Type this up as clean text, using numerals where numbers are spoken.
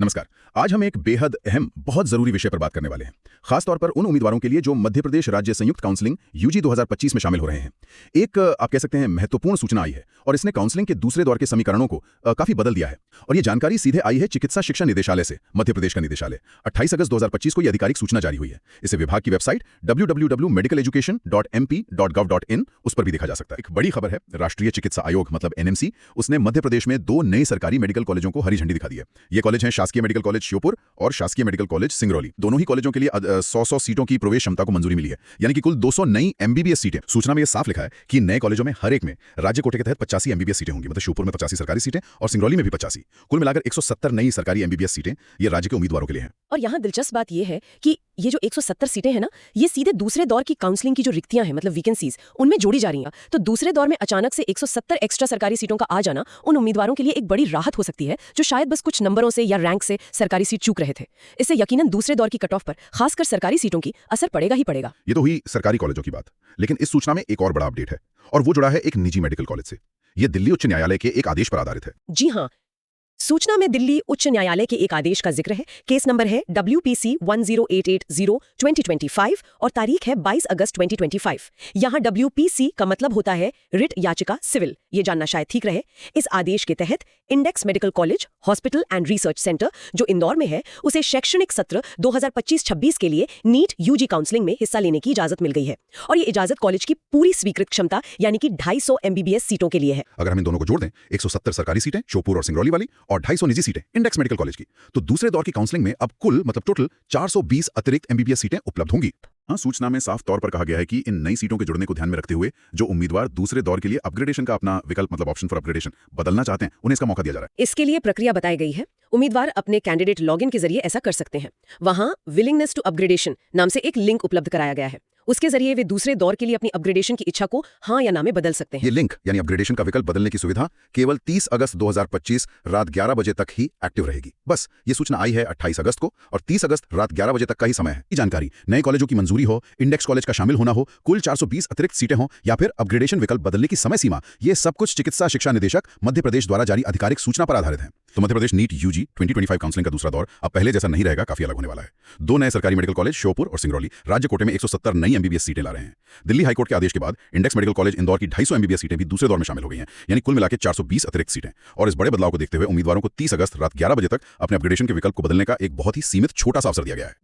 नमस्कार। आज हम एक बेहद अहम, बहुत जरूरी विषय पर बात करने वाले हैं, खासतौर पर उन उम्मीदवारों के लिए जो मध्य प्रदेश राज्य संयुक्त काउंसलिंग यूजी 2025 में शामिल हो रहे हैं। एक आप कह सकते हैं महत्वपूर्ण सूचना आई है और इसने काउंसलिंग के दूसरे दौर के समीकरणों को काफी बदल दिया है। और ये जानकारी सीधे आई है चिकित्सा शिक्षा निदेशालय से, मध्य प्रदेश का निदेशालय। 28 अगस्त 2025 को यह आधिकारिक सूचना जारी हुई है। इसे विभाग की वेबसाइट www.medicaleducation.mp.gov.in उस पर भी देखा जा सकता है। एक बड़ी खबर है, राष्ट्रीय चिकित्सा आयोग मतलब एनएमसी उसने मध्य प्रदेश में 2 नए सरकारी मेडिकल कॉलेजों को हरी झंडी दिखा दी है। ये कॉलेज हैं शासकीय मेडिकल कॉलेज श्योपुर और शासकीय मेडिकल कॉलेज सिंगरौली। दोनों ही कॉलेजों के लिए 100 सीटों की प्रवेश क्षमता को मंजूरी मिली है, यानी कि कुल 200 नई एमबीबीएस सीटें। सूचना में यह साफ लिखा है कि नए कॉलेजों में हर एक में राज्य कोटे के तहत 85 एमबीबीएस सीटें होंगी, मतलब श्योपुर में 85 सरकारी सीटें और सिंगरौली में भी 85। कुल मिलाकर 170 नई सरकारी एमबीबीएस सीटें ये राज्य के उम्मीदवारों के लिए हैं। और यहाँ दिलचस्प बात यह है कि ये जो 170 सीटें हैं ना, ये सीधे दूसरे दौर की काउंसलिंग की जो रिक्तियां हैं, मतलब वैकेंसीज, उनमें जोड़ी जा रही हैं। तो दूसरे दौर में अचानक से 170 एक्स्ट्रा सरकारी सीटों का आ जाना उन उम्मीदवारों के लिए एक बड़ी राहत हो सकती है जो शायद बस कुछ नंबरों से या रैंक से सरकारी सीट चूक रहे थे। इससे यकीनन दूसरे दौर की कट ऑफ पर, खासकर सरकारी सीटों की, असर पड़ेगा ही पड़ेगा। ये तो हुई सरकारी कॉलेजों की बात, लेकिन इस सूचना में एक और बड़ा अपडेट है और वो जुड़ा है एक निजी मेडिकल कॉलेज से। ये दिल्ली उच्च न्यायालय के एक आदेश पर आधारित है। जी हाँ, सूचना में दिल्ली उच्च न्यायालय के एक आदेश का जिक्र है। केस नंबर है WPC 10880/2025 और तारीख है 22 अगस्त 2025। यहाँ WPC का मतलब होता है रिट याचिका सिविल, ये जानना शायद ठीक रहे। इस आदेश के तहत index medical college, hospital and research centre जो इंदौर में है, उसे शैक्षणिक सत्र 2025-26 के लिए नीट यूजी काउंसलिंग में हिस्सा लेने की इजाजत मिल गई है। और ये इजाजत कॉलेज की पूरी स्वीकृत क्षमता यानी कि 250 एमबीबीएस सीटों के लिए है। अगर हम इन दोनों को जोड़ दें, 170 सरकारी सीटें श्योपुर और सिंगरौली वाली और 250 निजी सीटें इंडेक्स मेडिकल कॉलेज की, तो दूसरे दौर की काउंसलिंग में अब कुल मतलब टोटल 420 अतिरिक्त एमबीबीएस सीटें उपलब्ध होंगी। हाँ, सूचना में साफ तौर पर कहा गया है कि इन नई सीटों के जुड़ने को ध्यान में रखते हुए जो उम्मीदवार दूसरे दौर के लिए अपग्रेडेशन का अपना विकल्प मतलब ऑप्शन फॉर अपग्रेडेशन बदलना चाहते हैं, उन्हें इसका मौका दिया जा रहा है। इसके लिए प्रक्रिया बताई गई है। उम्मीदवार अपने कैंडिडेट लॉगिन के जरिए ऐसा कर सकते हैं। वहां विलिंगनेस टू अपग्रेडेशन नाम से एक लिंक उपलब्ध कराया गया है। उसके जरिए वे दूसरे दौर के लिए अपनी अपग्रेडेशन की इच्छा को हाँ या ना में बदल सकते हैं। ये लिंक यानी अपग्रेडेशन का विकल्प बदलने की सुविधा केवल 30 अगस्त 2025 रात 11 बजे तक ही एक्टिव रहेगी। बस ये सूचना आई है 28 अगस्त को और 30 अगस्त रात 11 बजे तक का ही समय है। ये जानकारी नए कॉलेजों की मंजूरी हो, इंडेक्स कॉलेज का शामिल होना हो, कुल 420 अतिरिक्त सीटें हों या फिर अपग्रेडेशन विकल्प बदलने की समय सीमा, ये सब कुछ चिकित्सा शिक्षा निदेशक मध्य प्रदेश द्वारा जारी आधिकारिक सूचना पर आधारित है। तो Madhya Pradesh NEET UG 2025 counselling का दूसरा दौर अब पहले जैसा नहीं रहेगा, काफी अलग होने वाला है। 2 नए सरकारी मेडिकल कॉलेज श्योपुर और सिंगरौली राज्य कोटे में 170 नई एमबीबीएस सीटें ला रहे हैं। दिल्ली हाईकोर्ट के आदेश के बाद इंडेक्स मेडिकल कॉलेज इंदौर की 250 एमबीबीएस सीटें भी दूसरे दौर में शामिल हो गई हैं, यानी कुल मिलाकर 420 अतिरिक्त सीटें। और इस बड़े बदलाव को देखते हुए उम्मीदवारों को 30 अगस्त रात 11 बजे तक अपने अपग्रेडेशन के विकल्प को बदलने का एक बहुत ही सीमित छोटा सा अवसर दिया गया है।